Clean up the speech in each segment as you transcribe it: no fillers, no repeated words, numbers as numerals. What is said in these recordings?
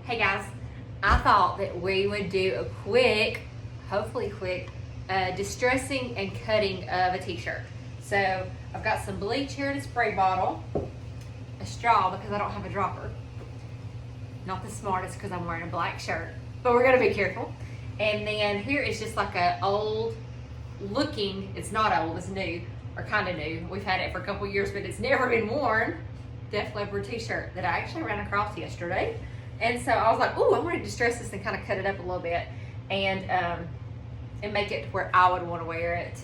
Hey guys, I thought that we would do a quick, hopefully quick, distressing and cutting of a t-shirt. So I've got some bleach here in a spray bottle, a straw because I don't have a dropper. Not the smartest because I'm wearing a black shirt, but we're gonna be careful. And then here is just like a old looking, it's not old, it's new, or kind of new. We've had it for a couple years, but it's never been worn. Def Leppard t-shirt that I actually ran across yesterday. And so I was like, ooh, I want to distress this and kind of cut it up a little bit and make it to where I would want to wear it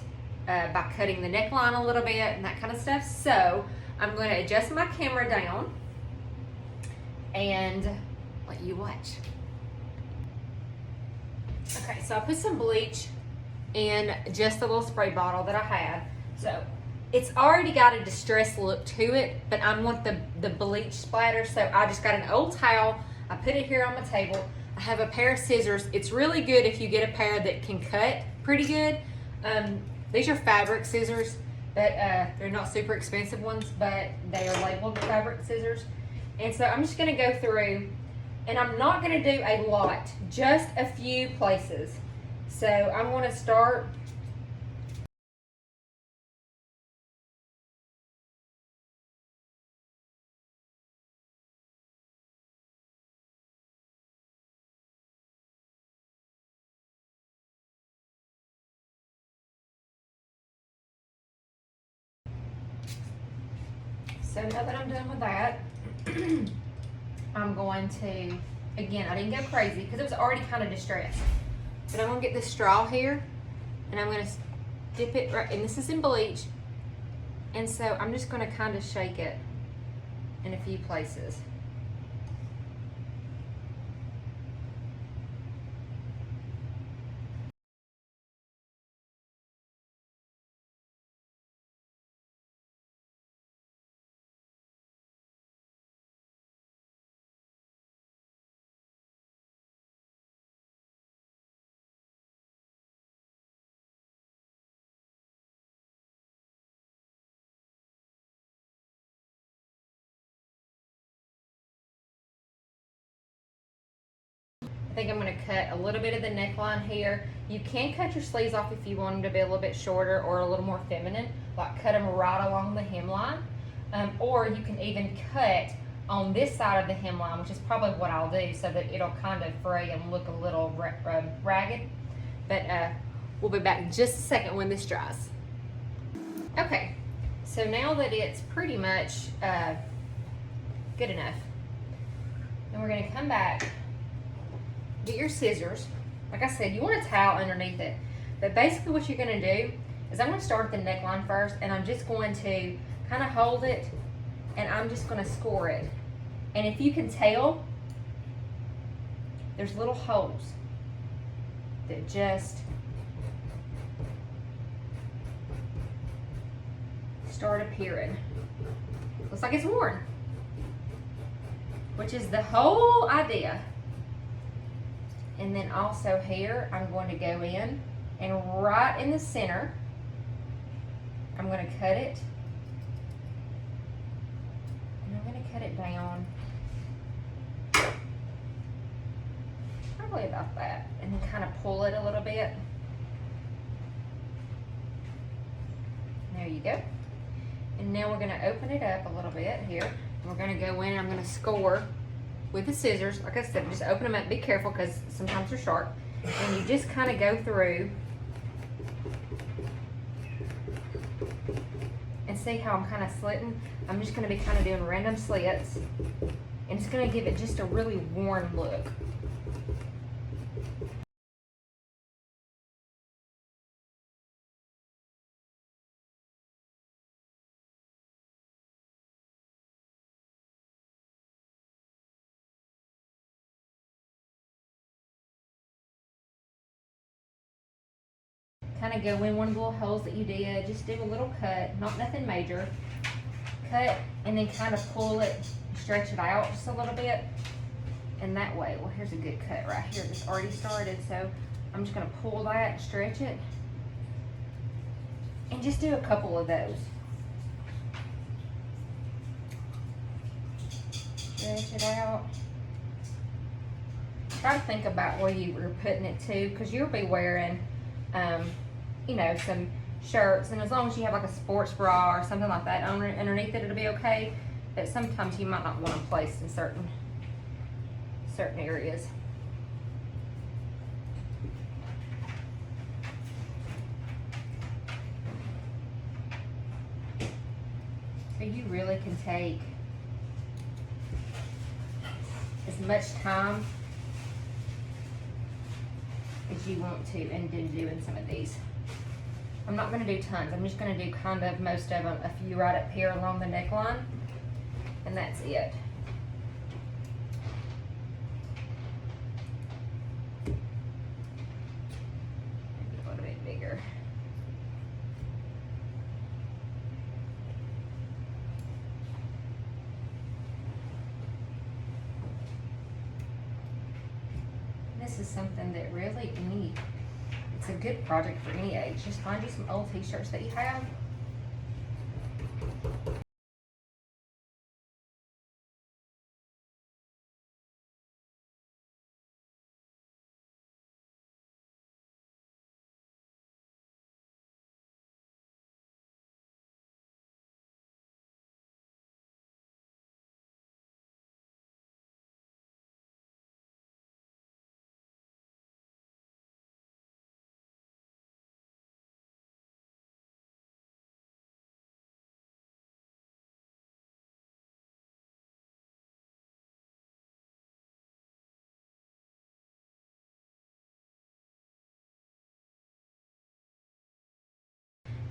by cutting the neckline a little bit and that kind of stuff. So I'm going to adjust my camera down and let you watch. Okay, so I put some bleach in just a little spray bottle that I had. So it's already got a distressed look to it, but I want the bleach splatter. So I just got an old towel. I put it here on my table. I have a pair of scissors. It's really good if you get a pair that can cut pretty good. These are fabric scissors, but they're not super expensive ones, but they are labeled fabric scissors. And so I'm just gonna go through, and I'm not gonna do a lot, just a few places. So I'm gonna start So now that I'm done with that, I'm going to, again, I didn't go crazy because it was already kind of distressed. But I'm gonna get this straw here and I'm gonna dip it right, and this is in bleach. And so I'm just gonna kind of shake it in a few places. I think I'm going to cut a little bit of the neckline here. You can cut your sleeves off if you want them to be a little bit shorter or a little more feminine, like cut them right along the hemline. Or you can even cut on this side of the hemline, which is probably what I'll do so that it'll kind of fray and look a little ragged. But we'll be back in just a second when this dries. Okay, so now that it's pretty much good enough, then we're going to come back. Get your scissors. Like I said, you want a towel underneath it. But basically what you're going to do is I'm going to start at the neckline first, and I'm just going to kind of hold it, and I'm just going to score it. And if you can tell, there's little holes that just start appearing. Looks like it's worn, which is the whole idea. And then also here, I'm going to go in and right in the center, I'm going to cut it. And I'm going to cut it down probably about that. And then kind of pull it a little bit. There you go. And now we're going to open it up a little bit here. We're going to go in and I'm going to score with the scissors. Like I said, just open them up. Be careful because sometimes they're sharp. And you just kind of go through and see how I'm kind of slitting. I'm just going to be kind of doing random slits, and it's going to give it just a really worn look. Kind of go in one of the little holes that you did, just do a little cut, not nothing major. Cut, and then kind of pull it, stretch it out just a little bit. And that way, well, here's a good cut right here that's already started. So I'm just going to pull that, stretch it, and just do a couple of those. Stretch it out. try to think about where you were putting it to, because you'll be wearing, you know, some shirts, and as long as you have like a sports bra or something like that underneath it, it'll be okay. But sometimes you might not want to place in certain areas. So you really can take as much time as you want to in doing some of these. I'm not going to do tons. I'm just going to do kind of most of them, a few right up here along the neckline, and that's it. Maybe a little bit bigger. This is something that really it's a good project for any age. Just find you some old t-shirts that you have.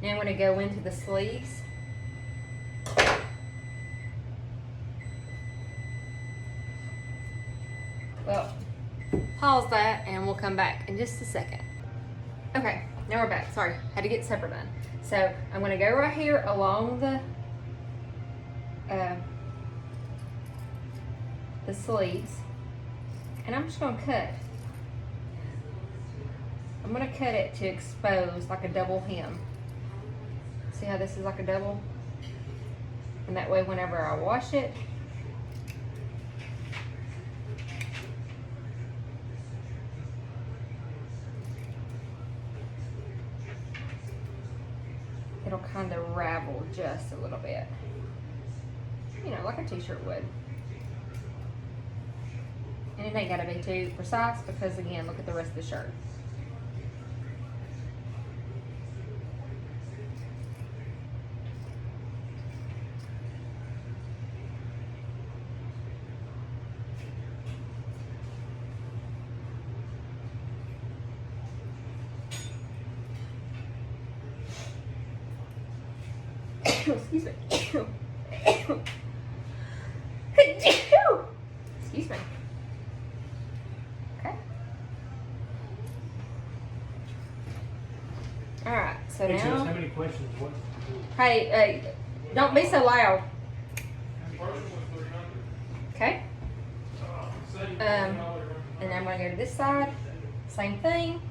Now I'm going to go into the sleeves. Well, pause that and we'll come back in just a second. Okay, now we're back. Sorry, had to get supper done. So I'm going to go right here along the sleeves, and I'm just going to cut. I'm going to cut it to expose like a double hem. See how this is like a double? And that way whenever I wash it, it'll kind of ravel just a little bit. You know, like a t-shirt would. And it ain't got to be too precise because, again, look at the rest of the shirt. Excuse me. Excuse me. Okay. All right. So hey, now. Jess, how many questions? What? Hey, don't be so loud. Okay. And I'm going to go to this side. Same thing.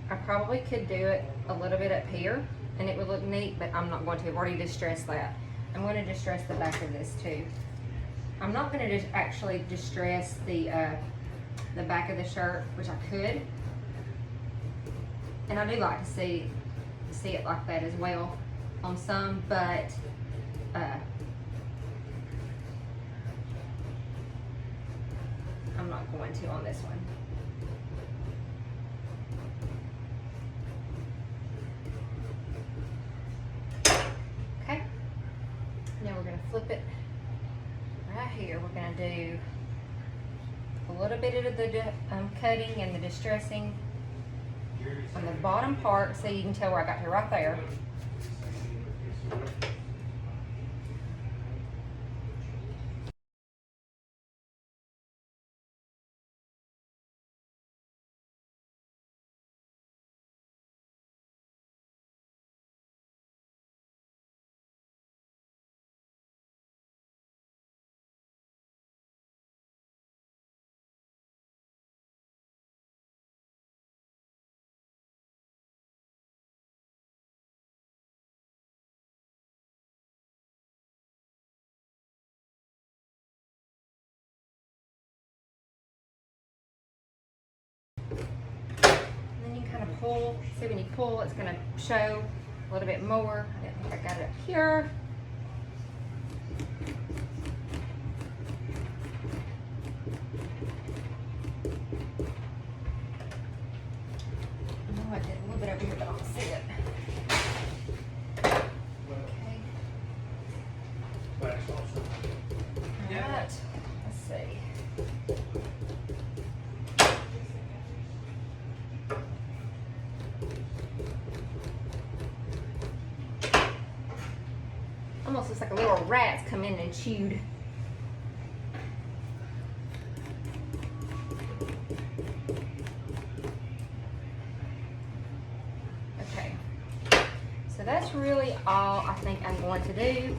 I probably could do it a little bit up here and it would look neat, but I'm not going to. I've already distressed that. I'm going to distress the back of this too. I'm not going to just actually distress the back of the shirt, which I could. And I do like to see it like that as well on some, but I'm not going to on this one. Okay, now we're going to flip it right here. We're going to do a little bit of the cutting and the distressing on the bottom part, so you can tell where I got to right there. pull. See, when you pull, it's gonna show a little bit more. I think I got it up here. I did a little bit over here, but I don't see it. Okay. Alright, let's see. Almost looks like a little rat's come in and chewed. So that's really all I think I'm going to do.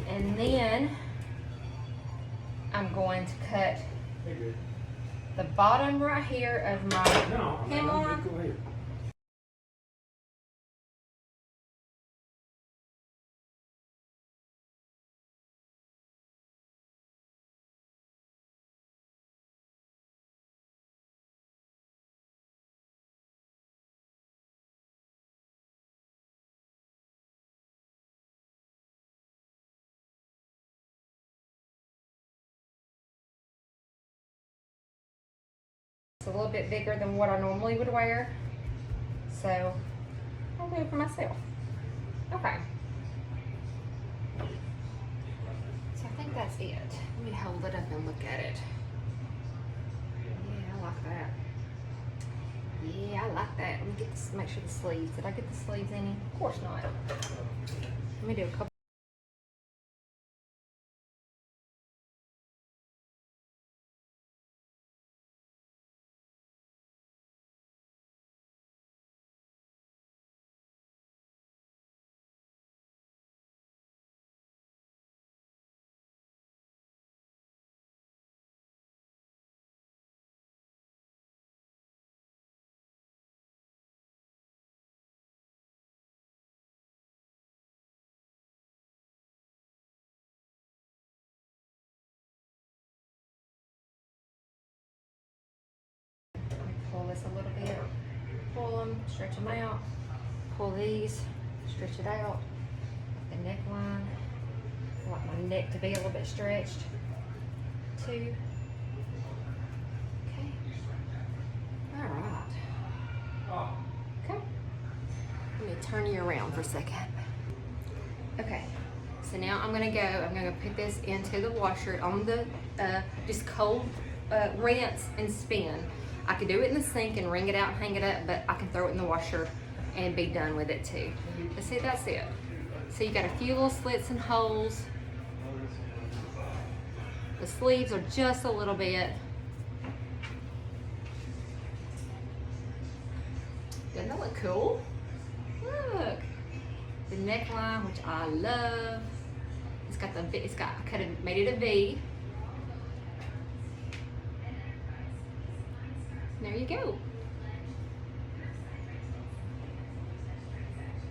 And then I'm going to cut the bottom right here of my hemline. It's a little bit bigger than what I normally would wear, so I'll do it for myself. Okay. So I think that's it. Let me hold it up and look at it. Yeah, I like that. Yeah, I like that. Let me get this, make sure the sleeves. Did I get the sleeves any? Of course not. Let me do a couple. Pull this a little bit, pull them, stretch them out, pull these, stretch it out, the neckline. I want my neck to be a little bit stretched, too. Okay, all right, okay. Let me turn you around for a second. Okay, so now I'm gonna put this into the washer on the, just cold rinse and spin. I could do it in the sink and wring it out and hang it up, but I can throw it in the washer and be done with it too. But see, that's it. So you got a few little slits and holes. The sleeves are just a little bit. Doesn't that look cool? Look. The neckline, which I love. I made it a V. There you go.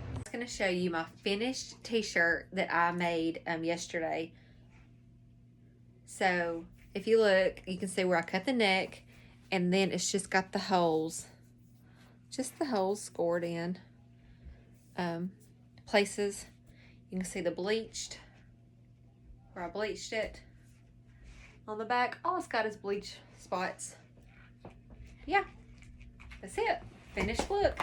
I'm just gonna show you my finished t-shirt that I made yesterday. So if you look, you can see where I cut the neck, and then it's just got the holes, just the holes scored in places. You can see the bleached, where I bleached it. On the back, all it's got is bleach spots. Yeah, that's it. Finished look.